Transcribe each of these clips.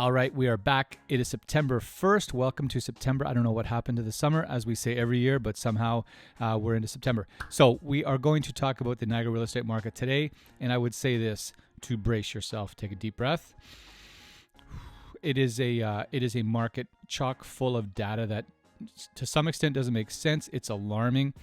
All right, we are back. It is September 1st. Welcome to September. I don't know what happened to the summer, as we say every year, but somehow we're into September. So we are going to talk about the Niagara real estate market today, and I would say this to brace yourself. Take a deep breath. It is a market chock full of data that to some extent doesn't make sense. It's alarming.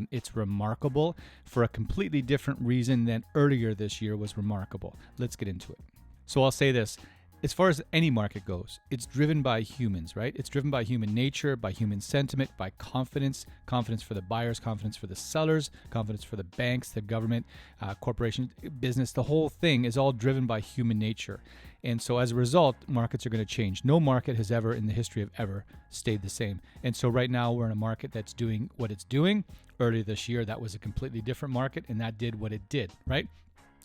It's remarkable for a completely different reason than earlier this year was remarkable. Let's get into it. So I'll say this. As far as any market goes, it's driven by humans, right? It's driven by human nature, by human sentiment, by confidence for the buyers, confidence for the sellers, confidence for the banks, the government, corporations, business. The whole thing is all driven by human nature. And so as a result, markets are going to change. No market has ever in the history of ever stayed the same. And so right now we're in a market that's doing what it's doing. Earlier this year, that was a completely different market, and that did what it did, right?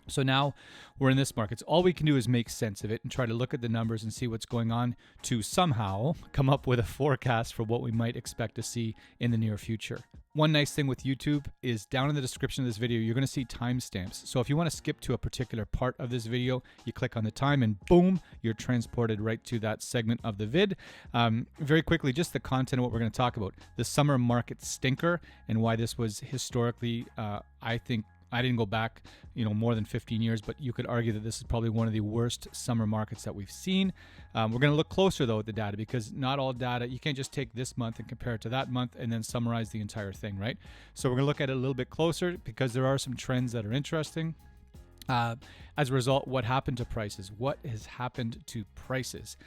So now we're in this market. So all we can do is make sense of it and try to look at the numbers and see what's going on to somehow come up with a forecast for what we might expect to see in the near future. One nice thing with YouTube is down in the description of this video, you're going to see timestamps. So if you want to skip to a particular part of this video, you click on the time and boom, you're transported right to that segment of the vid. Very quickly, just the content of what we're going to talk about. The summer market stinker and why this was historically, I think, I didn't go back, more than 15 years, but you could argue that this is probably one of the worst summer markets that we've seen. We're going to look closer, though, at the data because not all data, you can't just take this month and compare it to that month and then summarize the entire thing, right? So we're going to look at it a little bit closer because there are some trends that are interesting. As a result, what happened to prices? What has happened to prices?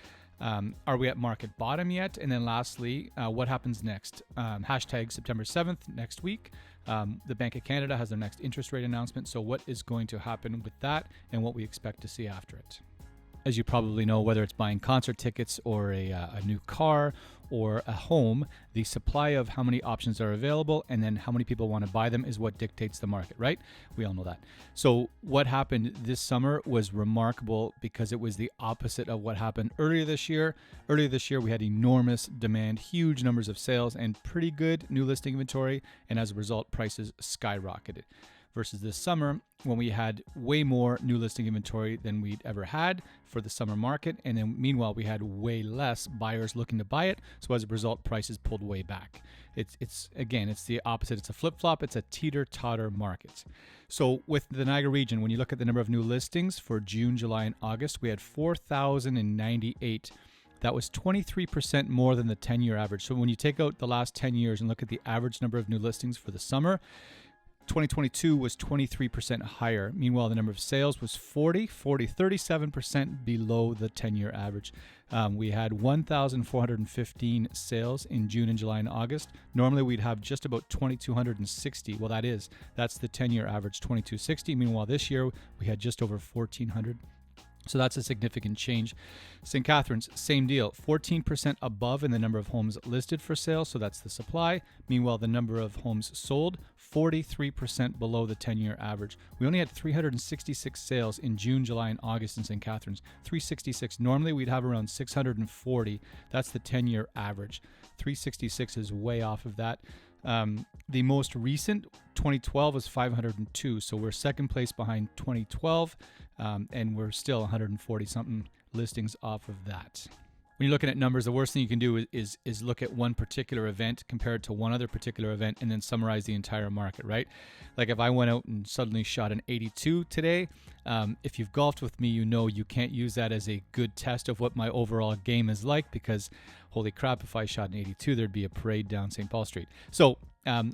Are we at market bottom yet? And then lastly, what happens next? Hashtag September 7th next week. The Bank of Canada has their next interest rate announcement. So what is going to happen with that and what we expect to see after it? As you probably know, whether it's buying concert tickets or a new car or a home, the supply of how many options are available and then how many people want to buy them is what dictates the market, right? We all know that. So what happened this summer was remarkable because it was the opposite of what happened earlier this year. Earlier this year, we had enormous demand, huge numbers of sales, and pretty good new listing inventory. And as a result, prices skyrocketed. Versus this summer, when we had way more new listing inventory than we'd ever had for the summer market. And then meanwhile, we had way less buyers looking to buy it. So as a result, prices pulled way back. It's the opposite. It's a flip-flop. It's a teeter-totter market. So with the Niagara region, when you look at the number of new listings for June, July, and August, we had 4,098. That was 23% more than the 10-year average. So when you take out the last 10 years and look at the average number of new listings for the summer, 2022 was 23% higher. Meanwhile, the number of sales was 37% below the 10-year average. We had 1,415 sales in June and July and August. Normally, we'd have just about 2,260. Well, that's the 10-year average, 2,260. Meanwhile, this year, we had just over 1,400. So that's a significant change. St. Catharines, same deal, 14% above in the number of homes listed for sale, so that's the supply. Meanwhile, the number of homes sold, 43% below the 10-year average. We only had 366 sales in June, July, and August in St. Catharines. 366. Normally, we'd have around 640. That's the 10-year average. 366 is way off of that. The most recent, 2012, was 502. So we're second place behind 2012, and we're still 140-something listings off of that. When you're looking at numbers, the worst thing you can do is look at one particular event compared to one other particular event and then summarize the entire market, right? Like if I went out and suddenly shot an 82 today, if you've golfed with me, you know you can't use that as a good test of what my overall game is like because holy crap, if I shot an 82, there'd be a parade down St. Paul Street. So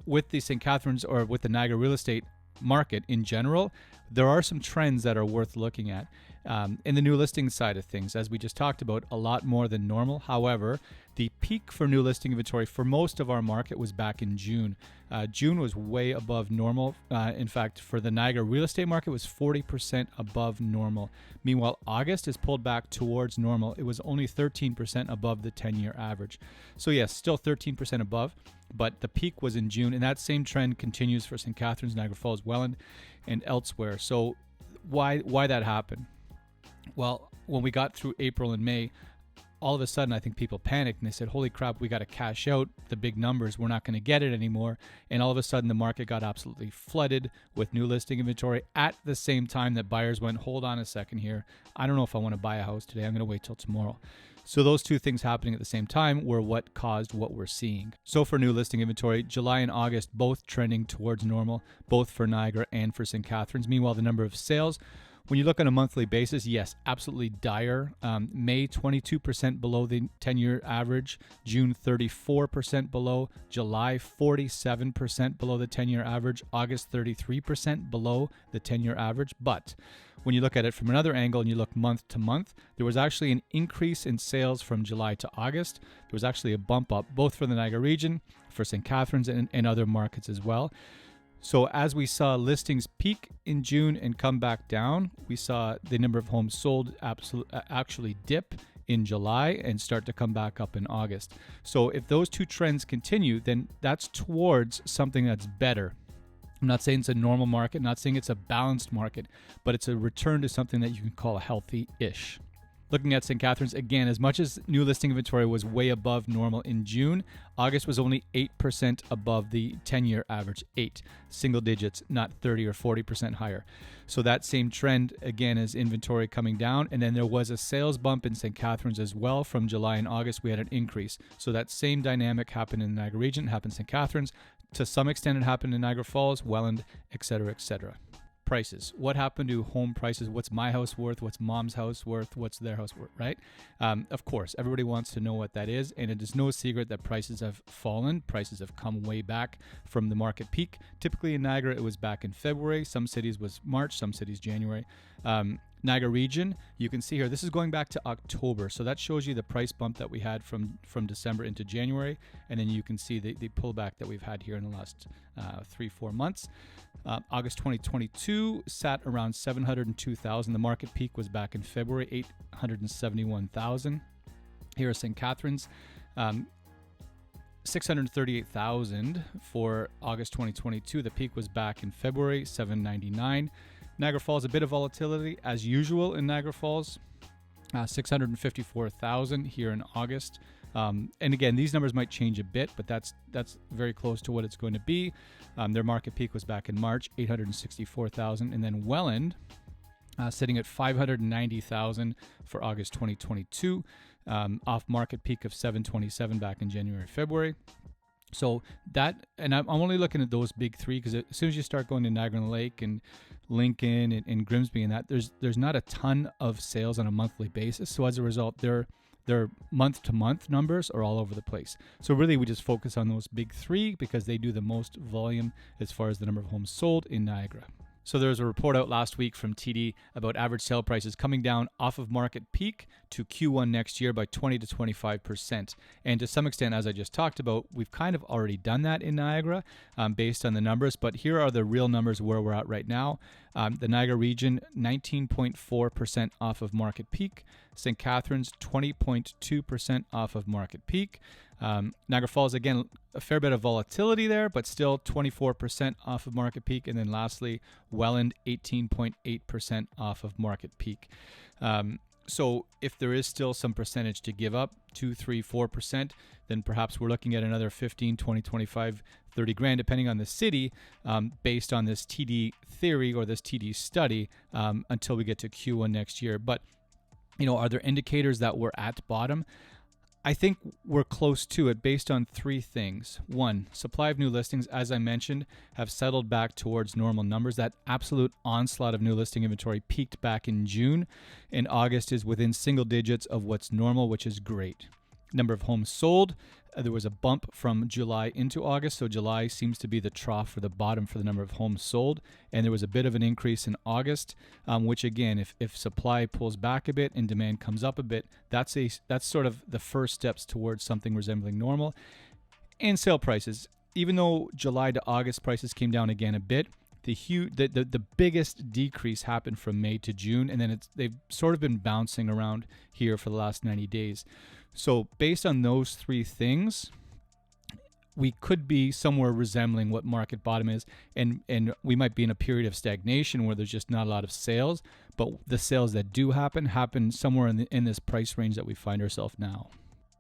with the St. Catharines or with the Niagara real estate market in general, there are some trends that are worth looking at. In the new listing side of things, as we just talked about, a lot more than normal. However, the peak for new listing inventory for most of our market was back in June. June was way above normal. In fact, for the Niagara real estate market, it was 40% above normal. Meanwhile, August is pulled back towards normal. It was only 13% above the 10-year average. So yes, still 13% above, but the peak was in June, and that same trend continues for St. Catharines, Niagara Falls, Welland, and elsewhere. So why that happened? Well, when we got through April and May, all of a sudden, I think people panicked and they said, holy crap, we got to cash out the big numbers. We're not going to get it anymore. And all of a sudden, the market got absolutely flooded with new listing inventory at the same time that buyers went, hold on a second here. I don't know if I want to buy a house today. I'm going to wait till tomorrow. So those two things happening at the same time were what caused what we're seeing. So for new listing inventory, July and August both trending towards normal, both for Niagara and for St. Catharines. Meanwhile, the number of sales, when you look on a monthly basis, yes, absolutely dire. May 22% below the 10-year average, June 34% below, July 47% below the 10-year average, August 33% below the 10-year average. But when you look at it from another angle and you look month to month, there was actually an increase in sales from July to August. There was actually a bump up both for the Niagara region, for St. Catharines, and other markets as well. So as we saw listings peak in June and come back down, we saw the number of homes sold actually dip in July and start to come back up in August. So if those two trends continue, then that's towards something that's better. I'm not saying it's a normal market, not saying it's a balanced market, but it's a return to something that you can call healthy-ish. Looking at St. Catharines, again, as much as new listing inventory was way above normal in June, August was only 8% above the 10-year average, 8 single digits, not 30 or 40% higher. So that same trend, again, is inventory coming down. And then there was a sales bump in St. Catharines as well. From July and August, we had an increase. So that same dynamic happened in the Niagara region, happened in St. Catharines. To some extent, it happened in Niagara Falls, Welland, etc., etc. Prices. What happened to home prices? What's my house worth? What's mom's house worth? What's their house worth, right? Of course, everybody wants to know what that is, and it is no secret that prices have fallen. Prices have come way back from the market peak. Typically in Niagara, it was back in February. Some cities was March, some cities January. Niagara region, you can see here, this is going back to October. So that shows you the price bump that we had from December into January. And then you can see the pullback that we've had here in the last 3-4 months. August 2022 sat around 702,000. The market peak was back in February, 871,000. Here is St. Catharines, 638,000 for August 2022. The peak was back in February, 799. Niagara Falls, a bit of volatility as usual in Niagara Falls, 654,000 here in August. And again, these numbers might change a bit, but that's very close to what it's going to be. Their market peak was back in March, 864,000. And then Welland, sitting at 590,000 for August 2022, off market peak of 727 back in January, February. So that, and I'm only looking at those big three because as soon as you start going to Niagara Lake and Lincoln and Grimsby and that, there's not a ton of sales on a monthly basis. So as a result, their month-to-month numbers are all over the place. So really, we just focus on those big three because they do the most volume as far as the number of homes sold in Niagara. So there was a report out last week from TD about average sale prices coming down off of market peak to Q1 next year by 20 to 25%. And to some extent, as I just talked about, we've kind of already done that in Niagara based on the numbers. But here are the real numbers where we're at right now. The Niagara region, 19.4% off of market peak. St. Catharines, 20.2% off of market peak. Niagara Falls, again, a fair bit of volatility there, but still 24% off of market peak. And then lastly, Welland, 18.8% off of market peak. So if there is still some percentage to give up, 2, 3, 4%, then perhaps we're looking at another 15, 20, 25, 30 grand, depending on the city, based on this TD theory or this TD study until we get to Q1 next year. But, are there indicators that we're at bottom? I think we're close to it based on three things. One, supply of new listings, as I mentioned, have settled back towards normal numbers. That absolute onslaught of new listing inventory peaked back in June, and August is within single digits of what's normal, which is great. Number of homes sold, there was a bump from July into August, so July seems to be the trough for the bottom for the number of homes sold, and there was a bit of an increase in August, which again, if supply pulls back a bit and demand comes up a bit, that's sort of the first steps towards something resembling normal. And sale prices, even though July to August prices came down again a bit, the biggest decrease happened from May to June, and then they've sort of been bouncing around here for the last 90 days. So based on those three things, we could be somewhere resembling what market bottom is, and we might be in a period of stagnation where there's just not a lot of sales, but the sales that do happen somewhere in this price range that we find ourselves now.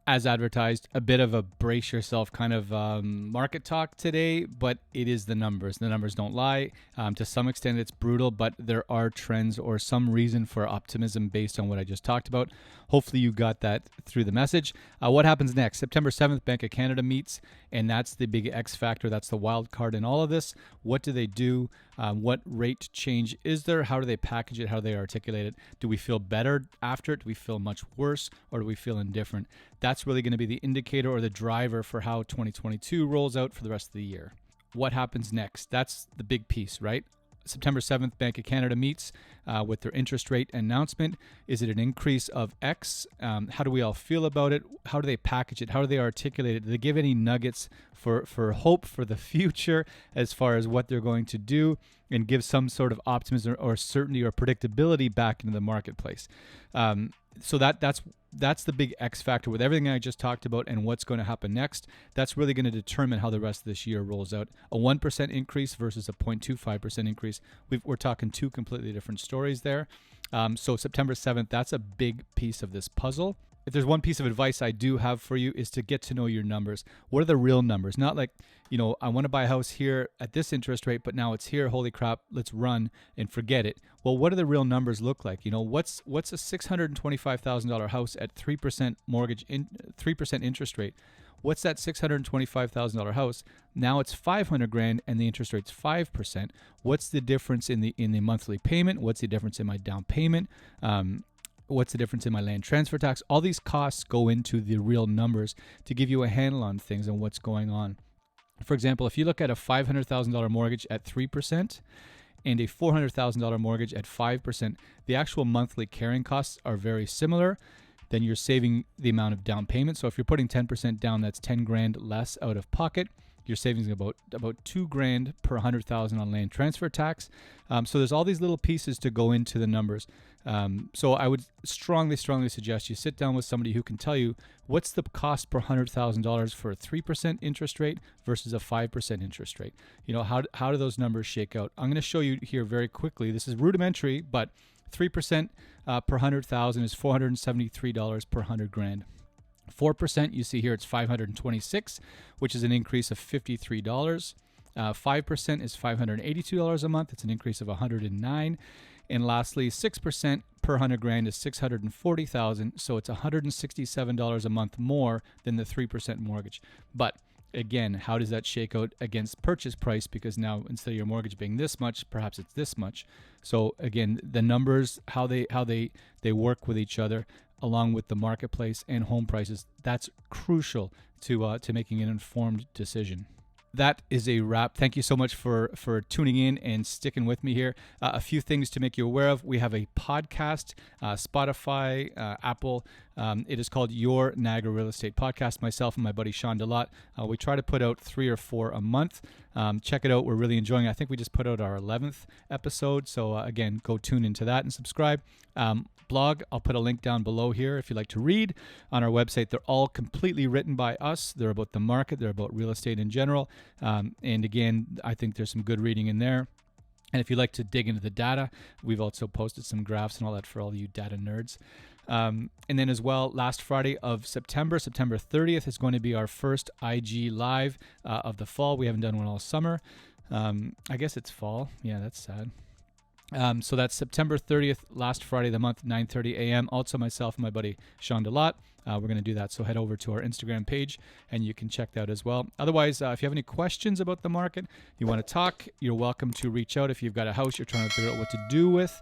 As advertised, a bit of a brace yourself kind of market talk today, but it is the numbers. The numbers don't lie. To some extent, it's brutal, but there are trends or some reason for optimism based on what I just talked about. Hopefully you got that through the message. What happens next? September 7th, Bank of Canada meets, and that's the big X factor. That's the wild card in all of this. What do they do? What rate change is there? How do they package it? How do they articulate it? Do we feel better after it? Do we feel much worse, or do we feel indifferent? That's really going to be the indicator or the driver for how 2022 rolls out for the rest of the year. What happens next? That's the big piece, right? September 7th, Bank of Canada meets with their interest rate announcement. Is it an increase of X? How do we all feel about it? How do they package it? How do they articulate it? Do they give any nuggets for hope for the future as far as what they're going to do and give some sort of optimism or certainty or predictability back into the marketplace? So that's the big X factor with everything I just talked about and what's going to happen next. That's really going to determine how the rest of this year rolls out. A 1% increase versus a 0.25% increase. We're talking two completely different stories there. So September 7th, that's a big piece of this puzzle. If there's one piece of advice I do have for you is to get to know your numbers. What are the real numbers? Not like, I want to buy a house here at this interest rate, but now it's here. Holy crap, let's run and forget it. Well, what do the real numbers look like? What's a $625,000 house at 3% mortgage, 3% interest rate? What's that $625,000 house? Now it's $500,000 and the interest rate's 5%. What's the difference in the monthly payment? What's the difference in my down payment? What's the difference in my land transfer tax? All these costs go into the real numbers to give you a handle on things and what's going on. For example, if you look at a $500,000 mortgage at 3% and a $400,000 mortgage at 5%, the actual monthly carrying costs are very similar. Then you're saving the amount of down payment. So if you're putting 10% down, that's $10,000 less out of pocket. Your savings is about $2,000 per 100,000 on land transfer tax. So there's all these little pieces to go into the numbers. So I would strongly suggest you sit down with somebody who can tell you what's the cost per $100,000 for a 3% interest rate versus a 5% interest rate. How do those numbers shake out? I'm going to show you here very quickly. This is rudimentary, but 3% per 100,000 is $473 per 100,000. 4%, you see here, it's $526, which is an increase of $53. 5% is $582 a month. It's an increase of $109. And lastly, 6% per 100,000 is $640,000. So it's $167 a month more than the 3% mortgage. But again, how does that shake out against purchase price? Because now instead of your mortgage being this much, perhaps it's this much. So again, the numbers, how they work with each other, along with the marketplace and home prices, that's crucial to making an informed decision. That is a wrap. Thank you so much for tuning in and sticking with me here. A few things to make you aware of. We have a podcast, Spotify, Apple. It is called Your Niagara Real Estate Podcast. Myself and my buddy Sean Delott. We try to put out 3 or 4 a month. Check it out. We're really enjoying it. I think we just put out our 11th episode. So again, go tune into that and subscribe. Blog, I'll put a link down below here if you'd like to read on our website. They're all completely written by us. They're about the market. They're about real estate in general. And again, I think there's some good reading in there. And if you'd like to dig into the data, we've also posted some graphs and all that for all you data nerds. And then as well, last Friday of September 30th is going to be our first IG live of the fall. We haven't done one all summer. I guess it's fall. Yeah, that's sad. So that's September 30th, last Friday of the month, 9:30 a.m. Also myself and my buddy Sean Delott. We're going to do that. So head over to our Instagram page and you can check that as well. Otherwise, if you have any questions about the market, you want to talk, you're welcome to reach out. If you've got a house you're trying to figure out what to do with,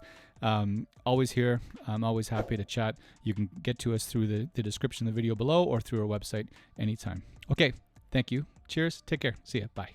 always here. I'm always happy to chat. You can get to us through the description of the video below or through our website anytime. Okay. Thank you. Cheers. Take care. See ya. Bye.